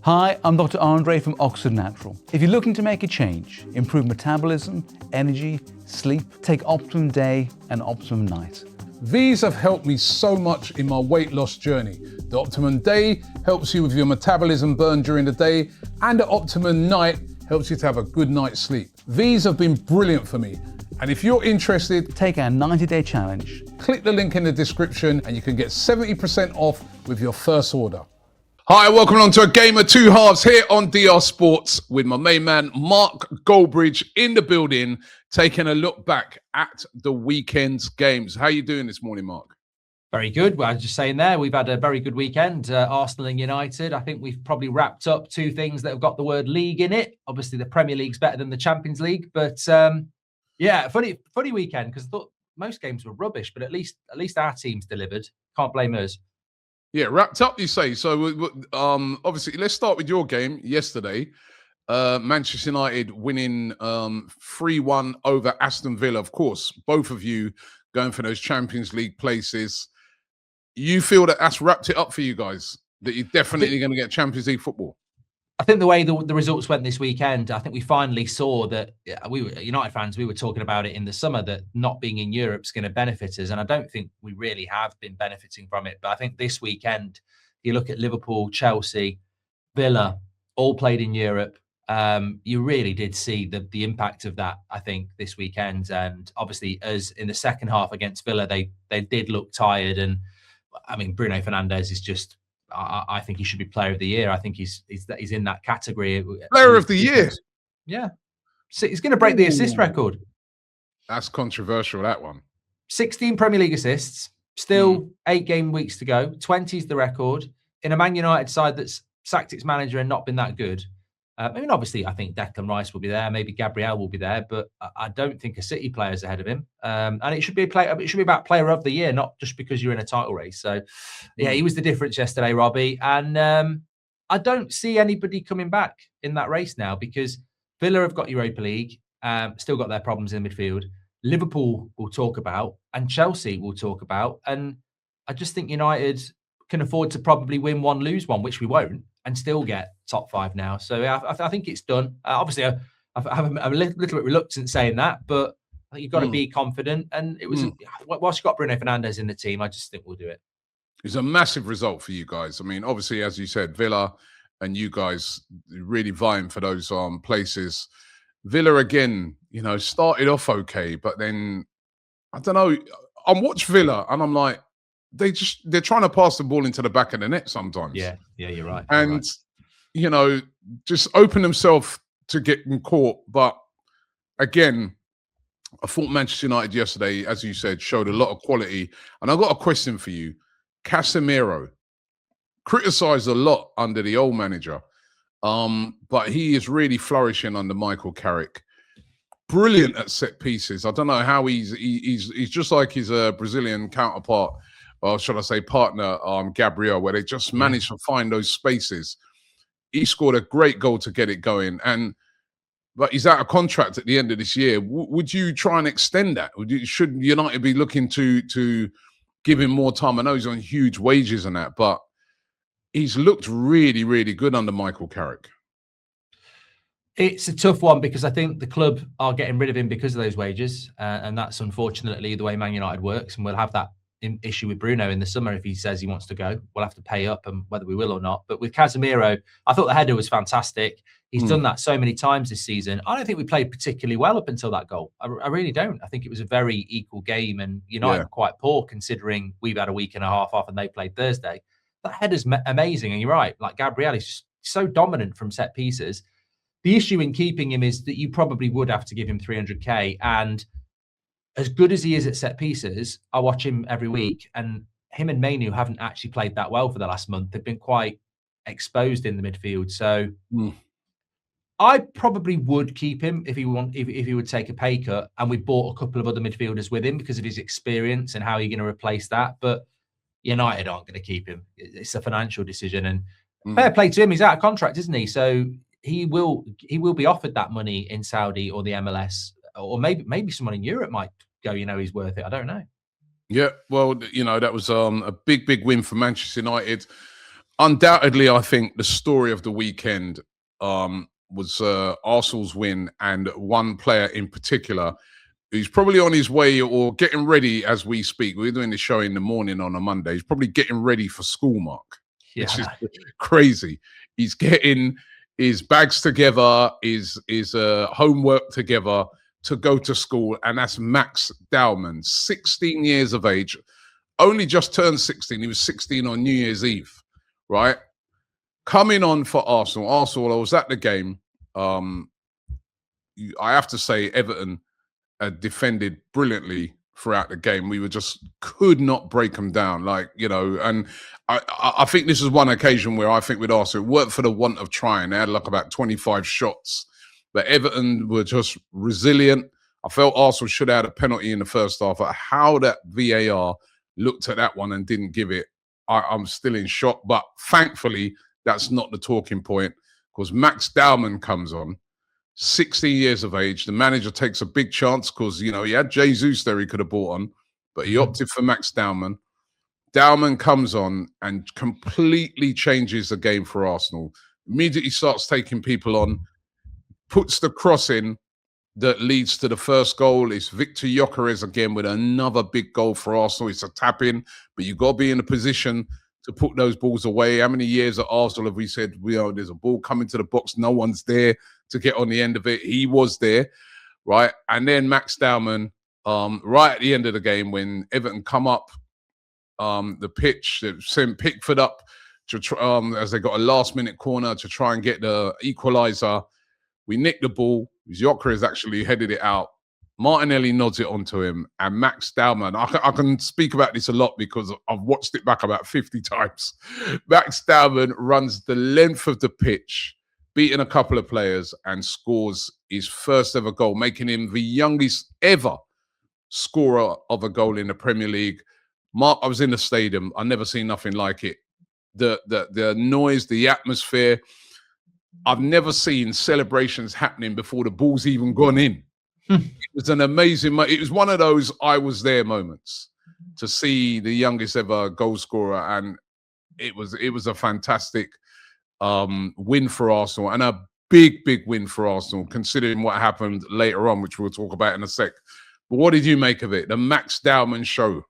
Hi, I'm Dr. Andre from Oxford Natural. If you're looking to make a change, improve metabolism, energy, sleep, take Optimum Day and Optimum Night. These have helped me so much in my weight loss journey. The Optimum Day helps you with your metabolism burn during the day, and the Optimum Night helps you to have a good night's sleep. These have been brilliant for me. And if you're interested, take our 90-day challenge. Click the link in the description and you can get 70% off with your first order. Hi, welcome along to a game of two halves here on DR Sports with my main man, Mark Goldbridge, in the building, taking a look back at the weekend's games. How are you doing this morning, Mark? Very good. Well, I was just saying there, we've had a very good weekend. Arsenal and United. I think we've probably wrapped up two things that have got the word league in it. Obviously, the Premier League's better than the Champions League. But yeah, funny weekend because I thought most games were rubbish, but at least our team's delivered. Can't blame us. Yeah, wrapped up, you say. So, obviously, let's start with your game yesterday. Manchester United winning 3-1 over Aston Villa. Of course, both of you going for those Champions League places. You feel that that's wrapped it up for you guys, that you're definitely going to get Champions League football? I think the way the results went this weekend, I think we finally saw that we were United fans. We were talking about it in the summer that not being in Europe is going to benefit us, and I don't think we really have been benefiting from it. But I think this weekend, you look at Liverpool, Chelsea, Villa, all played in Europe. You really did see the impact of that. I think this weekend, and obviously, as in the second half against Villa, they did look tired. And I mean, Bruno Fernandes is just. I think he should be Player of the Year. I think he's in that category. Player of the Year? Yeah. So he's going to break the assist record. That's controversial, that one. 16 Premier League assists, still 8 game weeks to go. 20 is the record. In a Man United side that's sacked its manager and not been that good. I mean, obviously, I think Declan Rice will be there. Maybe Gabriel will be there, but I don't think a City player is ahead of him. And it should be it should be about Player of the Year, not just because you're in a title race. So, yeah, he was the difference yesterday, Robbie. And I don't see anybody coming back in that race now because Villa have got Europa League, still got their problems in midfield. Liverpool will talk about, and Chelsea will talk about. And I just think United can afford to probably win one, lose one, which we won't, and still get top 5 now. So I think it's done. Obviously, I'm a little bit reluctant saying that, but I think you've got to be confident. And it was whilst you've got Bruno Fernandes in the team, I just think we'll do it. It's a massive result for you guys. I mean, obviously, as you said, Villa and you guys really vying for those places. Villa again, started off okay, but then I don't know. I watch Villa and I'm like, they're trying to pass the ball into the back of the net sometimes. Yeah, you're right. And just open themselves to getting caught. But again, I thought Manchester United yesterday, as you said, showed a lot of quality. And I've got a question for you. Casemiro, criticised a lot under the old manager, but he is really flourishing under Michael Carrick. Brilliant at set pieces. I don't know how he's just like his Brazilian counterpart, or should I say partner, Gabriel, where they just managed to find those spaces. He scored a great goal to get it going, but he's out of contract at the end of this year. Would you try and extend that? Should United be looking to give him more time? I know he's on huge wages and that, but he's looked really, really good under Michael Carrick. It's a tough one because I think the club are getting rid of him because of those wages, and that's unfortunately the way Man United works, and we'll have that issue with Bruno in the summer. If he says he wants to go, we'll have to pay up, and whether we will or not. But with Casemiro, I thought the header was fantastic. He's done that so many times this season. I don't think we played particularly well up until that goal. I really don't. I think it was a very equal game, and United were quite poor considering we've had a week and a half off and they played Thursday. That header's amazing, and you're right. Like Gabriel is just so dominant from set pieces. The issue in keeping him is that you probably would have to give him 300k, and as good as he is at set pieces, I watch him every week, and him and Mainu haven't actually played that well for the last month. They've been quite exposed in the midfield. So I probably would keep him if he would take a pay cut, and we bought a couple of other midfielders with him because of his experience and how you're going to replace that. But United aren't going to keep him. It's a financial decision, and fair play to him. He's out of contract, isn't he? So he will be offered that money in Saudi or the MLS, or maybe someone in Europe might go, he's worth it. I don't know. Yeah, well, that was a big win for Manchester United. undoubtedly, I think the story of the weekend was Arsenal's win, and one player in particular who's probably on his way or getting ready as we speak. We're doing the show in the morning on a Monday. He's probably getting ready for school, Mark, which is crazy. He's getting his bags together, his homework together to go to school, and that's Max Dowman, 16 years of age, only just turned 16. He was 16 on New Year's Eve, right? Coming on for Arsenal. Arsenal, I was at the game. I have to say, Everton defended brilliantly throughout the game. We could not break them down, and I think this is one occasion where I think with Arsenal, it worked for the want of trying. They had about 25 shots, but Everton were just resilient. I felt Arsenal should have had a penalty in the first half. How that VAR looked at that one and didn't give it, I'm still in shock. But thankfully, that's not the talking point, because Max Dowman comes on, 16 years of age. The manager takes a big chance because, he had Jesus there he could have brought on, but he opted for Max Dowman. Dowman comes on and completely changes the game for Arsenal. Immediately starts taking people on, puts the cross in that leads to the first goal. It's Victor Gyökeres again with another big goal for Arsenal. It's a tap-in, but you've got to be in a position to put those balls away. How many years at Arsenal have we said, there's a ball coming to the box, no one's there to get on the end of it? He was there, right? And then Max Dowman, right at the end of the game, when Everton come up the pitch, they sent Pickford up to try, as they got a last-minute corner to try and get the equaliser. We nicked the ball. Gyökeres actually headed it out. Martinelli nods it onto him, and Max Dowman, I can speak about this a lot because I've watched it back about 50 times. Max Dowman runs the length of the pitch, beating a couple of players, and scores his first ever goal, making him the youngest ever scorer of a goal in the Premier League. Mark, I was in the stadium. I've never seen nothing like it. The noise, the atmosphere. I've never seen celebrations happening before the ball's even gone in. It was an amazing. It was one of those I was there moments to see the youngest ever goal scorer, and it was a fantastic win for Arsenal, and a big win for Arsenal considering what happened later on, which we'll talk about in a sec. But what did you make of it? The Max Dowman show.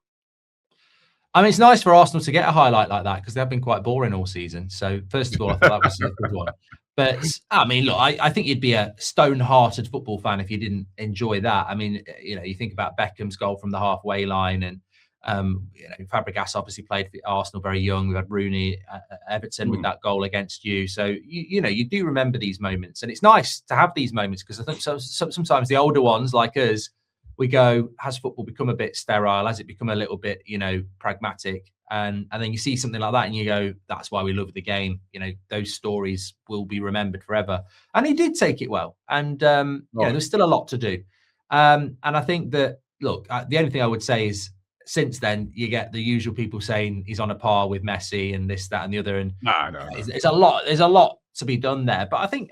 I mean, it's nice for Arsenal to get a highlight like that because they've been quite boring all season. So first of all, I thought that was a good one. But I mean, look, I think you'd be a stone-hearted football fan if you didn't enjoy that. I mean, you think about Beckham's goal from the halfway line, and Fabregas obviously played for Arsenal very young. We had Rooney at Everton with that goal against you. So you do remember these moments, and it's nice to have these moments because I think sometimes the older ones like us, we go, has football become a bit sterile? Has it become a little bit, pragmatic? And then you see something like that and you go, that's why we love the game. Those stories will be remembered forever. And he did take it well. And, there's still a lot to do. And I think that, look, the only thing I would say is since then, you get the usual people saying he's on a par with Messi and this, that, and the other. And no. There's a lot to be done there. But I think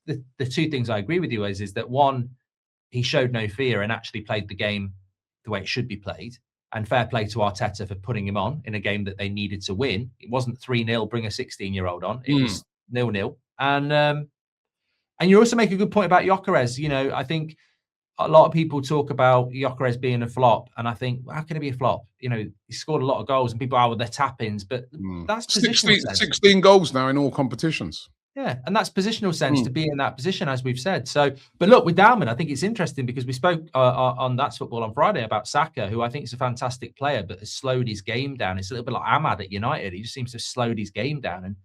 the two things I agree with you is that one, he showed no fear and actually played the game the way it should be played. And fair play to Arteta for putting him on in a game that they needed to win. It wasn't 3-0, bring a 16-year-old on. It was 0-0. And you also make a good point about Gyökeres. I think a lot of people talk about Gyökeres being a flop. And I think, how can it be a flop? He scored a lot of goals and people are with their tap-ins. But that's positional sense. 16 goals now in all competitions. Yeah, and that's positional sense to be in that position, as we've said. So, but look, with Dowman, I think it's interesting because we spoke on That's Football on Friday about Saka, who I think is a fantastic player, but has slowed his game down. It's a little bit like Ahmad at United. He just seems to have slowed his game down. And,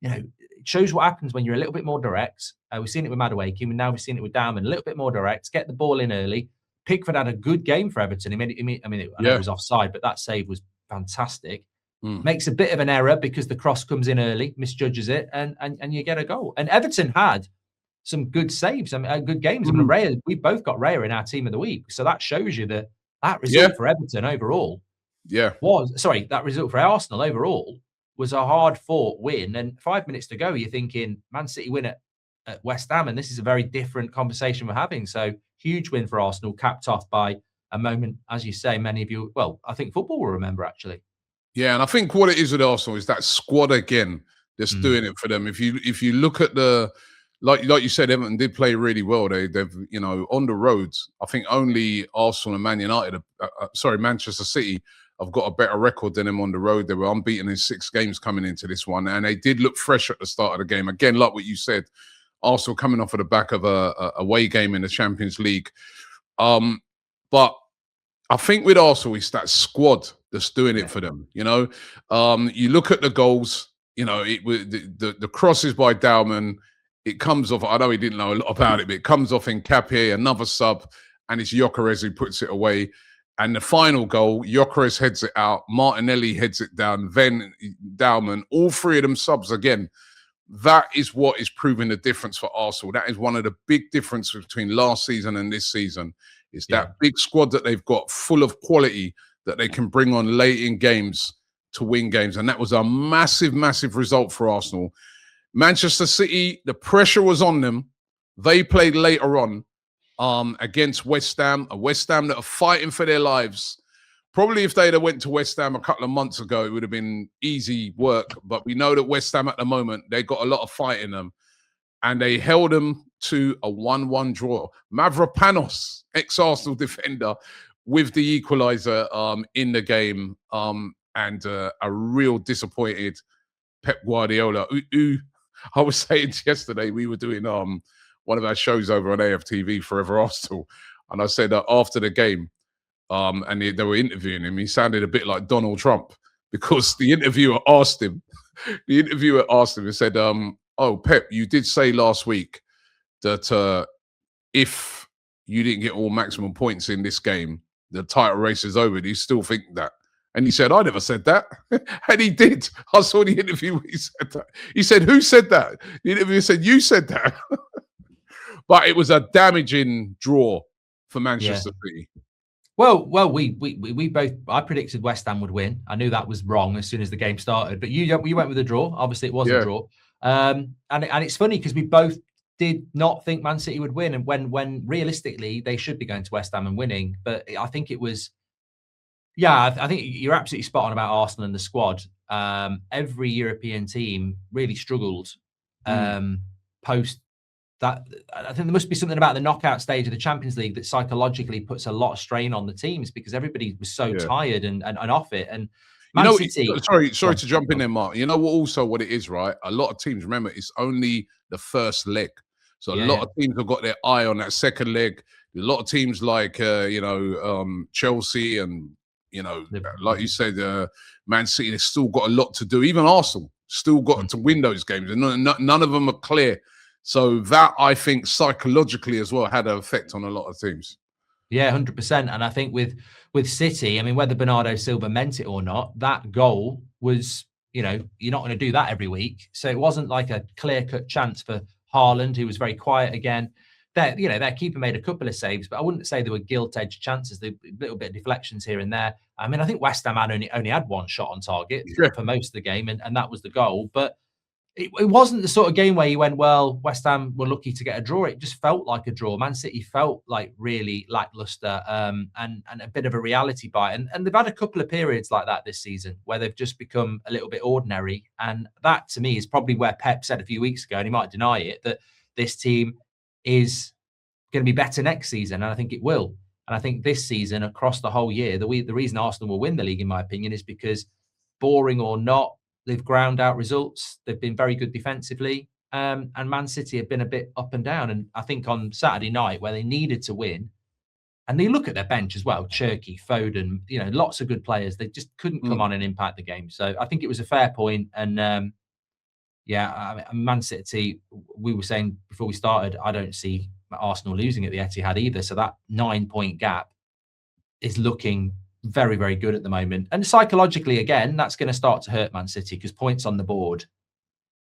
it shows what happens when you're a little bit more direct. We've seen it with Madueke, and now we've seen it with Dowman. A little bit more direct, get the ball in early. Pickford had a good game for Everton. I know it was offside, but that save was fantastic. Makes a bit of an error because the cross comes in early, misjudges it, and you get a goal. And Everton had some good saves, good games. Raya, we both got Raya in our team of the week, so that shows you that result for Everton overall, that result for Arsenal overall was a hard-fought win. And 5 minutes to go, you're thinking Man City win at West Ham, and this is a very different conversation we're having. So huge win for Arsenal, capped off by a moment, as you say, many of you. Well, I think football will remember actually. Yeah, and I think what it is with Arsenal is that squad again that's doing it for them. If you look at the like you said, Everton did play really well. They've on the roads. I think only Arsenal and Man United, Manchester City, have got a better record than them on the road. They were unbeaten in 6 games coming into this one, and they did look fresh at the start of the game. Again, like what you said, Arsenal coming off of the back of a away game in the Champions League. But I think with Arsenal, it's that squad that's doing it for them. You look at the goals. The crosses by Dowman. It comes off. I know he didn't know a lot about it, but it comes off in Capie, another sub, and it's Gyökeres who puts it away. And the final goal, Gyökeres heads it out. Martinelli heads it down. Then Dowman. All 3 of them subs again. That is what is proving the difference for Arsenal. That is one of the big differences between last season and this season. Is that big squad that they've got, full of quality that they can bring on late in games to win games. And that was a massive, massive result for Arsenal. Manchester City, the pressure was on them. They played later on against West Ham, a West Ham that are fighting for their lives. Probably if they'd have went to West Ham a couple of months ago, it would have been easy work. But we know that West Ham at the moment, they got a lot of fight in them. And they held them to a 1-1 draw. Mavropanos, ex-Arsenal defender, with the equaliser in the game. And a real disappointed Pep Guardiola, who I was saying yesterday, we were doing one of our shows over on AFTV, Forever Arsenal, and I said that after the game, and they were interviewing him, he sounded a bit like Donald Trump, because the interviewer asked him and said, "Oh, Pep, you did say last week that if you didn't get all maximum points in this game, the title race is over. Do you still think that?" And he said, "I never said that." And he did. I saw the interview where he said that. He said, "Who said that?" The interviewer said, "You said that." But it was a damaging draw for Manchester City. Well, we both. I predicted West Ham would win. I knew that was wrong as soon as the game started. But you went with a draw. Obviously, it was a draw. And it's funny because we both did not think Man City would win, and when realistically they should be going to West Ham and winning. But I think it was. Yeah, I think you're absolutely spot on about Arsenal and the squad. Every European team really struggled post that. I think there must be something about the knockout stage of the Champions League that psychologically puts a lot of strain on the teams, because everybody was so tired and off it. And Man City. Sorry to jump in there, Mark. You know what it is, right? A lot of teams, remember, it's only the first leg. So a lot of teams have got their eye on that second leg. A lot of teams like Chelsea and like you said, Man City, they've still got a lot to do. Even Arsenal still got to win those games, and none of them are clear. So that, I think, psychologically as well had an effect on a lot of teams. Yeah, 100%. And I think with City, I mean, whether Bernardo Silva meant it or not, that goal was, you're not going to do that every week. So it wasn't like a clear-cut chance for Haaland, who was very quiet again. Their keeper made a couple of saves, but I wouldn't say there were gilt-edged chances. A little bit of deflections here and there. I mean, I think West Ham had only had one shot on target for most of the game, and that was the goal. But it wasn't the sort of game where you went, well, West Ham were lucky to get a draw. It just felt like a draw. Man City felt like really lackluster and a bit of a reality bite. And they've had a couple of periods like that this season where they've just become a little bit ordinary. And that, to me, is probably where Pep said a few weeks ago, and he might deny it, that this team is going to be better next season, and I think it will. And I think this season, across the whole year, the reason Arsenal will win the league, in my opinion, is because, boring or not, they've ground out results. They've been very good defensively, and Man City have been a bit up and down. And I think on Saturday night, where they needed to win, and they look at their bench as well, Cherki, Foden, lots of good players, they just couldn't come on and impact the game. So I think it was a fair point. And Man City, we were saying before we started, I don't see Arsenal losing at the Etihad either. So that 9-point gap is looking very, very good at the moment. And psychologically, again, that's going to start to hurt Man City, because points on the board.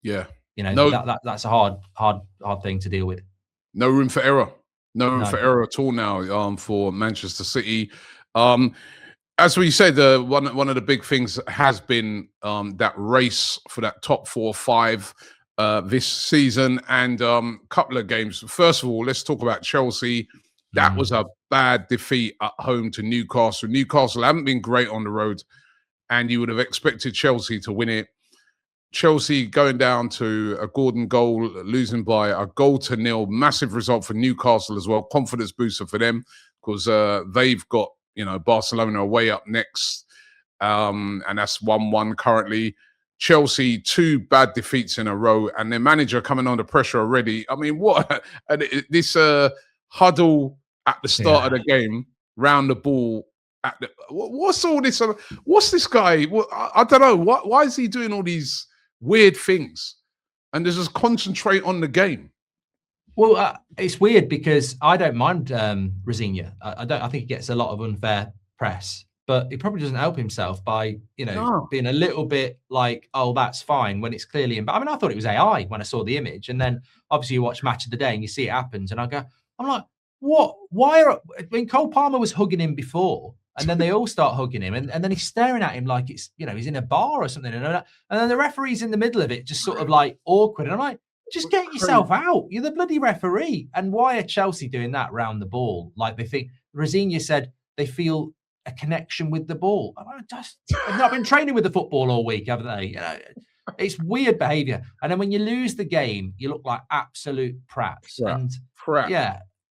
Yeah. That's a hard thing to deal with. No room for error. No room for error at all now for Manchester City. As we said, one of the big things has been that race for that top 4 or 5 this season, and couple of games. First of all, let's talk about Chelsea. That was a bad defeat at home to Newcastle. Newcastle haven't been great on the road, and you would have expected Chelsea to win it. Chelsea going down to a Gordon goal, losing by a 1-0. Massive result for Newcastle as well. Confidence booster for them because they've got, Barcelona away up next. And that's 1-1 currently. Chelsea, 2 bad defeats in a row, and their manager coming under pressure already. I mean, what? And this huddle at the start of the game, round the ball. What's all this? What's this guy? I don't know. Why is he doing all these weird things? And just concentrate on the game. Well, it's weird because I don't mind Rosigne. I think he gets a lot of unfair press, but he probably doesn't help himself by being a little bit like, oh, that's fine when it's clearly. I mean, I thought it was AI when I saw the image, and then obviously you watch Match of the Day and you see it happens, and I'm like, what? I mean, Cole Palmer was hugging him before. And then they all start hugging him, and then he's staring at him like it's, he's in a bar or something. And then the referee's in the middle of it, just sort of like awkward. And I'm like, just get yourself out. You're the bloody referee. And why are Chelsea doing that round the ball? Like they think, Rosigne said they feel a connection with the ball. I've not been training with the football all week, haven't they? It's weird behaviour. And then when you lose the game, you look like absolute prats.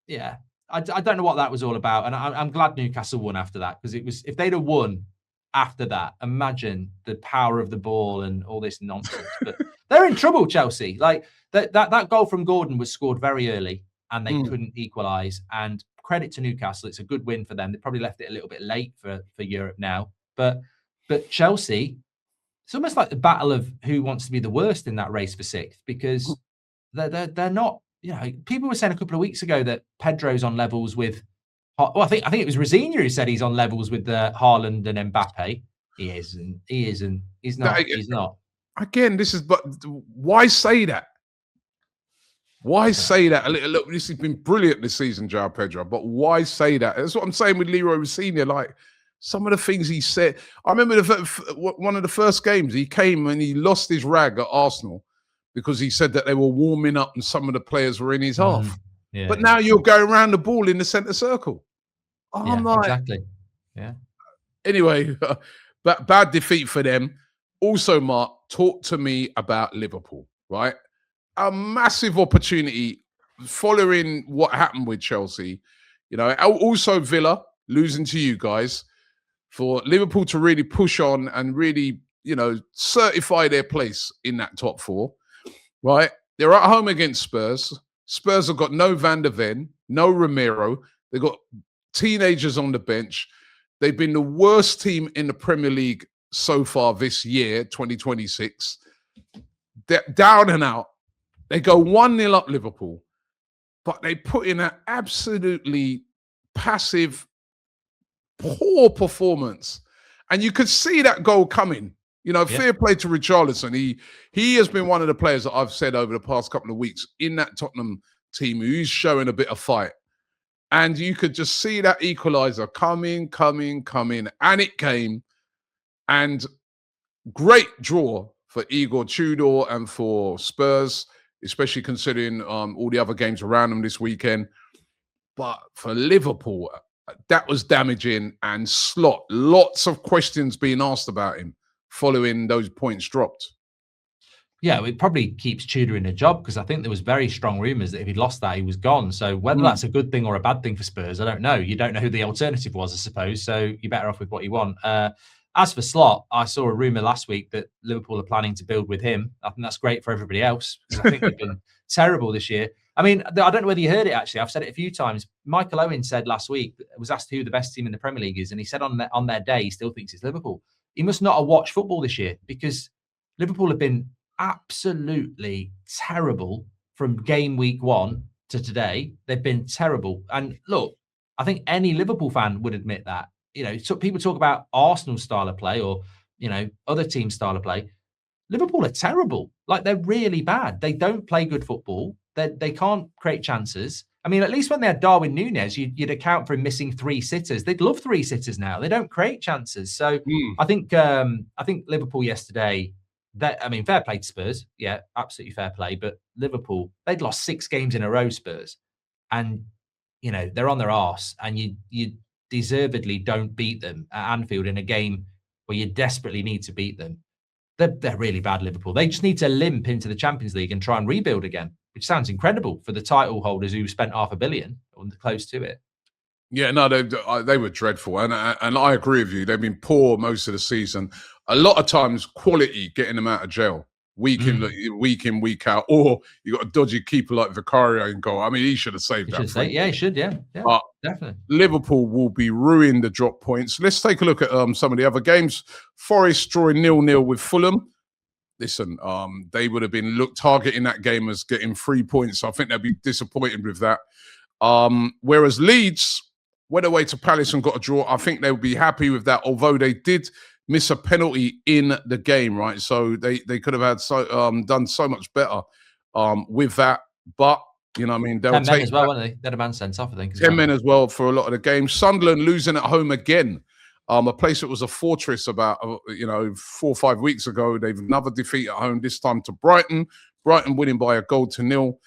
Yeah. I don't know what that was all about, and I'm glad Newcastle won after that, because if they'd have won after that, imagine the power of the ball and all this nonsense. But they're in trouble, Chelsea. Like that goal from Gordon was scored very early, and they couldn't equalise. And credit to Newcastle, it's a good win for them. They probably left it a little bit late for Europe now, but Chelsea, it's almost like the battle of who wants to be the worst in that race for 6th, because they're not. People were saying a couple of weeks ago that Pedro's on levels with. Well, I think it was Rosigne who said he's on levels with Haaland and Mbappe. He isn't. He's not. He's not. Again, but why say that? Why say that? Look, this has been brilliant this season, João Pedro. But why say that? That's what I'm saying with Leroy Rosigne. Like some of the things he said. I remember one of the first games he came and he lost his rag at Arsenal, because he said that they were warming up and some of the players were in his half. But now you're going around the ball in the centre circle. I'm like, exactly. Yeah. Anyway, but bad defeat for them. Also, Mark, talk to me about Liverpool, right? A massive opportunity following what happened with Chelsea. Also Villa losing to you guys, for Liverpool to really push on and really, certify their place in that top 4. Right, they're at home against Spurs. Spurs have got no Van der Ven, no Romero. They've got teenagers on the bench. They've been the worst team in the Premier League so far this year, 2026. They're down and out. They go 1-0 up Liverpool, but they put in an absolutely passive, poor performance. And you could see that goal coming. Fair play to Richarlison. He has been one of the players that I've said over the past couple of weeks in that Tottenham team who's showing a bit of fight. And you could just see that equaliser coming. And it came. And great draw for Igor Tudor and for Spurs, especially considering all the other games around them this weekend. But for Liverpool, that was damaging, and Slot, lots of questions being asked about him following those points dropped. Yeah, it probably keeps Tudor in a job, because I think there was very strong rumours that if he'd lost that, he was gone. So whether that's a good thing or a bad thing for Spurs, I don't know. You don't know who the alternative was, I suppose. So you're better off with what you want. As for Slot, I saw a rumour last week that Liverpool are planning to build with him. I think that's great for everybody else, because I think they've been terrible this year. I mean, I don't know whether you heard it, actually. I've said it a few times. Michael Owen said last week, was asked who the best team in the Premier League is, and he said on their day, he still thinks it's Liverpool. He must not have watched football this year, because Liverpool have been absolutely terrible from game week 1 to today. They've been terrible. And look, I think any Liverpool fan would admit that. So people talk about Arsenal's style of play or, other teams' style of play. Liverpool are terrible. Like, they're really bad. They don't play good football. They can't create chances. I mean, at least when they had Darwin Núñez, you'd account for him missing 3 sitters. They'd love 3 sitters now. They don't create chances. So I think Liverpool yesterday, fair play to Spurs. Yeah, absolutely fair play. But Liverpool, they'd lost 6 games in a row, Spurs. And, they're on their arse. And you deservedly don't beat them at Anfield in a game where you desperately need to beat them. They're really bad, Liverpool. They just need to limp into the Champions League and try and rebuild again, which sounds incredible for the title holders who spent $500 million or close to it. Yeah, no, they were dreadful, and I agree with you. They've been poor most of the season. A lot of times, quality getting them out of jail week in, week out, or you got a dodgy keeper like Vicario in goal. I mean, he should have saved that. Yeah, he should. Yeah, but definitely. Liverpool will be ruined the drop points. Let's take a look at some of the other games. Forest drawing 0-0 with Fulham. Listen, they would have been targeting that game as getting 3 points. I think they'd be disappointed with that. Whereas Leeds went away to Palace and got a draw. I think they would be happy with that, although they did miss a penalty in the game, right? So they could have had done so much better with that. But, you know what I mean? They'll 10 men take as well, weren't they? They had a man sent off, I think. 10 men as well for a lot of the games. Sunderland losing at home again. A place that was a fortress about 4 or 5 weeks ago. They've another defeat at home, this time to Brighton. Brighton winning by 1-0.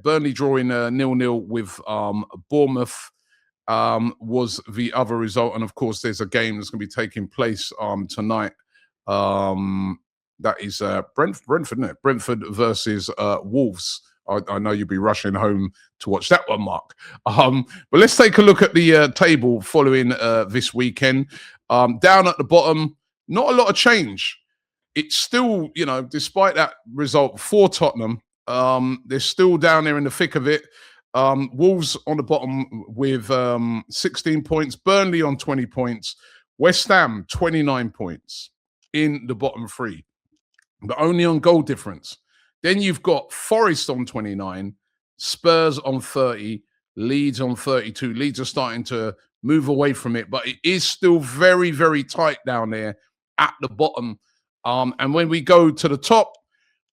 Burnley drawing 0-0 with Bournemouth was the other result. And of course, there's a game that's going to be taking place tonight. That is Brentford, isn't it? Brentford versus Wolves. I know you'll be rushing home to watch that one, Mark. But let's take a look at the table following this weekend. Down at the bottom, not a lot of change. It's still, despite that result for Tottenham, they're still down there in the thick of it. Wolves on the bottom with 16 points. Burnley on 20 points. West Ham, 29 points in the bottom three, but only on goal difference. Then you've got Forest on 29, Spurs on 30, Leeds on 32. Leeds are starting to move away from it, but it is still very, very tight down there at the bottom. And when we go to the top,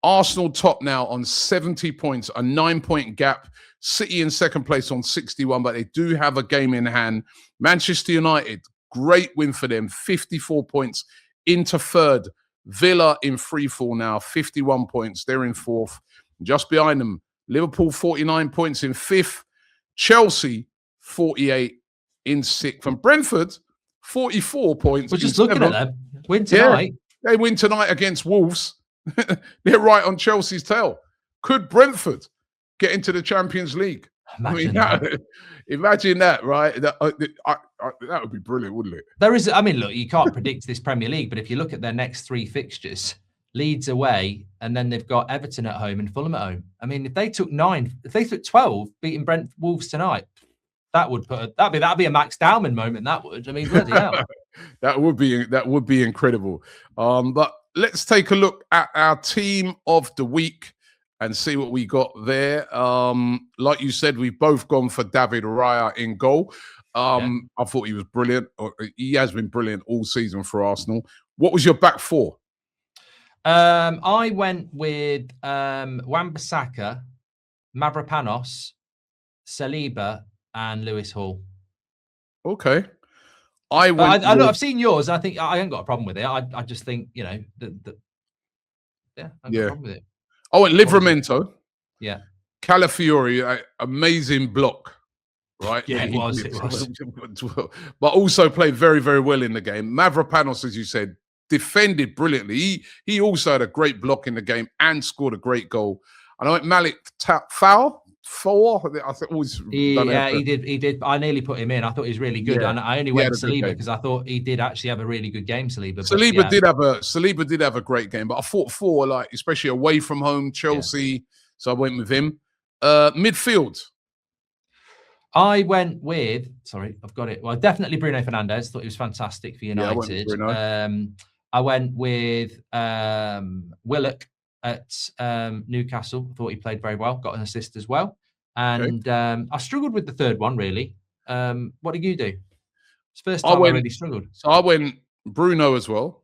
Arsenal top now on 70 points, a 9-point gap. City in second place on 61, but they do have a game in hand. Manchester United, great win for them, 54 points into third. Villa in free fall now, 51 points. They're in fourth. Just behind them, Liverpool, 49 points in fifth. Chelsea, 48 in sixth. And Brentford, 44 points. We're just looking at them. Win tonight. Yeah, they win tonight against Wolves. They're right on Chelsea's tail. Could Brentford get into the Champions League? Imagine that, right? That would be brilliant, wouldn't it? Look, you can't predict this Premier League, but if you look at their next three fixtures, Leeds away, and then they've got Everton at home and Fulham at home. I mean, if they took 12, beating Wolves tonight, that'd be a Max Dowman moment. That would. I mean, bloody hell. That would be incredible. But let's take a look at our team of the week and see what we got there. Like you said, we've both gone for David Raya in goal. I thought he was brilliant. He has been brilliant all season for Arsenal. What was your back four? I went with Wan-Bissaka, Mavropanos, Saliba, and Lewis Hall. Okay. I've seen yours. I think I haven't got a problem with it. I just think, I've got a problem with it. I went Livramento. Yeah. Calafiori, amazing block, right? Yeah, it was. But also played very, very well in the game. Mavropanos, as you said, defended brilliantly. He also had a great block in the game and scored a great goal. And I went Malik Foul. I think he did. I nearly put him in. I thought he was really good, and I only went Saliba because I thought he did actually have a really good game. Saliba did have a great game, but I thought especially away from home, Chelsea. So I went with him. Midfield. I went with. Sorry, I've got it. Well, definitely Bruno Fernandes. Thought he was fantastic for United. I went with Willock at Newcastle. Thought he played very well. Got an assist as well. And I struggled with the third one, really. What did you do? It's the first time I really struggled. So I went Bruno as well.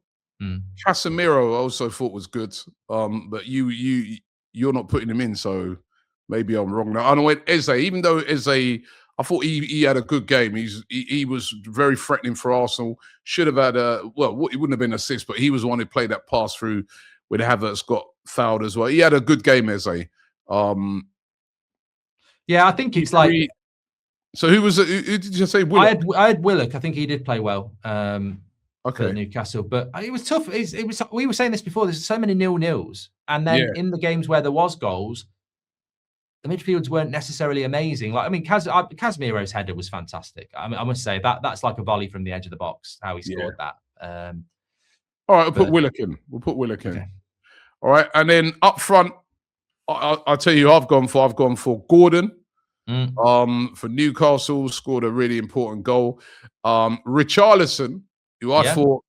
Casemiro I also thought was good. But you're not putting him in, so maybe I'm wrong now. And I went Eze, even though Eze, I thought he had a good game. He was very threatening for Arsenal. Should have had it wouldn't have been an assist, but he was the one who played that pass through when Havertz got fouled as well. He had a good game, Eze. Yeah, I think it's like. So who was it? Who did you say? Willock? I had Willock. I think he did play well. Okay. Newcastle. But it was tough. It was. We were saying this before. There's so many 0-0s, and then in the games where there was goals, the midfields weren't necessarily amazing. Like, I mean, Casemiro's header was fantastic. I mean, I must say that's like a volley from the edge of the box, how he scored that. All right, put Willock in. We'll put Willock in. Okay. All right, and then up front, I'll tell you, I've gone for Gordon. For Newcastle, scored a really important goal. Richarlison, who I thought,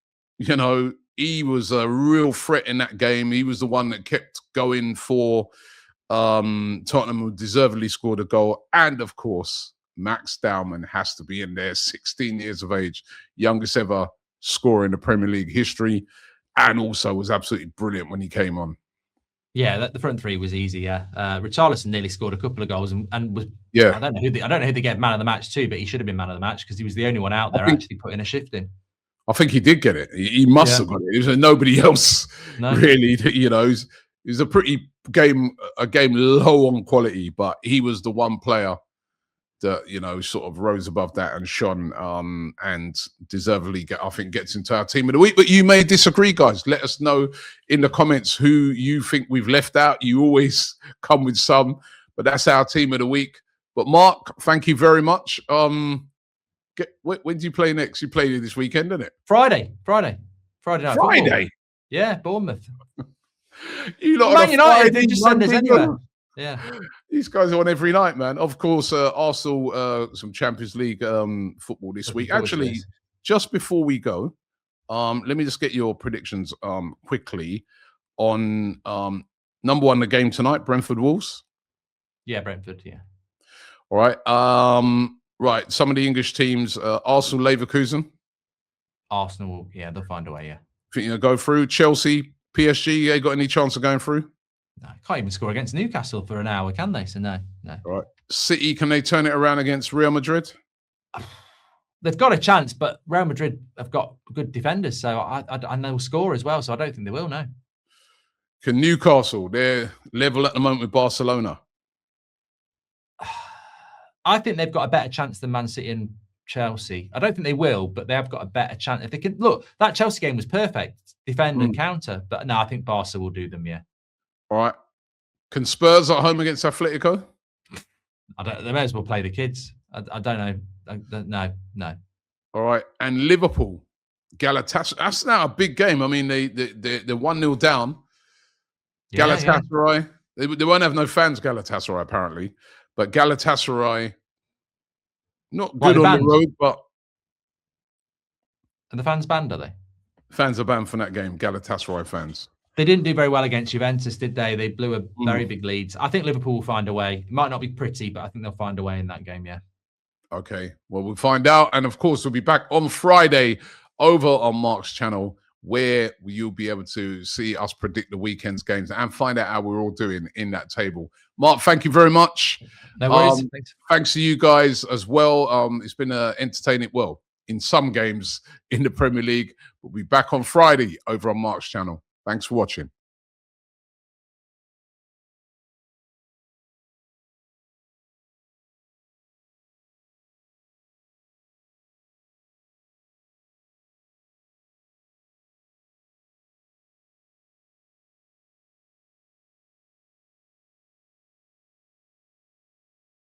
he was a real threat in that game. He was the one that kept going for Tottenham, who deservedly scored a goal. And of course, Max Dowman has to be in there, 16 years of age, youngest ever scorer in the Premier League history, and also was absolutely brilliant when he came on. Yeah, the front three was easy. Yeah, Richarlison nearly scored a couple of goals and was. Yeah, I don't know who they gave man of the match to, but he should have been man of the match because he was the only one out there actually putting a shift in. I think he did get it. He must have got it. It was nobody else really. It was a pretty game low on quality, but he was the one player that sort of rose above that and shone, and deservedly gets into our team of the week. But you may disagree, guys. Let us know in the comments who you think we've left out. You always come with some, but that's our team of the week. But Mark, thank you very much. When do you play next? You play this weekend, isn't it? Friday night. Friday. Football. Yeah, Bournemouth. You lot Man United, they just send us anywhere. Yeah, these guys are on every night, man. Of course, Arsenal, some Champions League football this week. Actually, just before we go, let me just get your predictions quickly on number one, the game tonight, Brentford Wolves. Yeah, Brentford. Yeah. All right. Right. Some of the English teams, Arsenal, Leverkusen. Arsenal, yeah, they'll find a way. Yeah. Think you'll go through? Chelsea, PSG. They got any chance of going through? No, can't even score against Newcastle for an hour, can they? So no. All right. City, can they turn it around against Real Madrid? They've got a chance, but Real Madrid have got good defenders, so I know score as well. So I don't think they will. No. Can Newcastle? They're level at the moment with Barcelona. I think they've got a better chance than Man City and Chelsea. I don't think they will, but they have got a better chance. If they can look, that Chelsea game was perfect, defend and counter. But no, I think Barca will do them. Yeah. All right. Can Spurs at home against Atletico? They may as well play the kids. I don't know. No. All right. And Liverpool, Galatasaray. That's now a they're 1-0 down. Galatasaray. Yeah. They won't have no fans, Galatasaray, apparently. But Galatasaray, not good on the road, but... Are the fans banned, are they? Fans are banned from that game, Galatasaray fans. They didn't do very well against Juventus, did they? They blew a very big lead. I think Liverpool will find a way. It might not be pretty, but I think they'll find a way in that game, yeah. Okay, well, we'll find out. And of course, we'll be back on Friday over on Mark's channel, where you'll be able to see us predict the weekend's games and find out how we're all doing in that table. Mark, thank you very much. No worries. Thanks to you guys as well. It's been entertaining, well, in some games in the Premier League. We'll be back on Friday over on Mark's channel. Thanks for watching.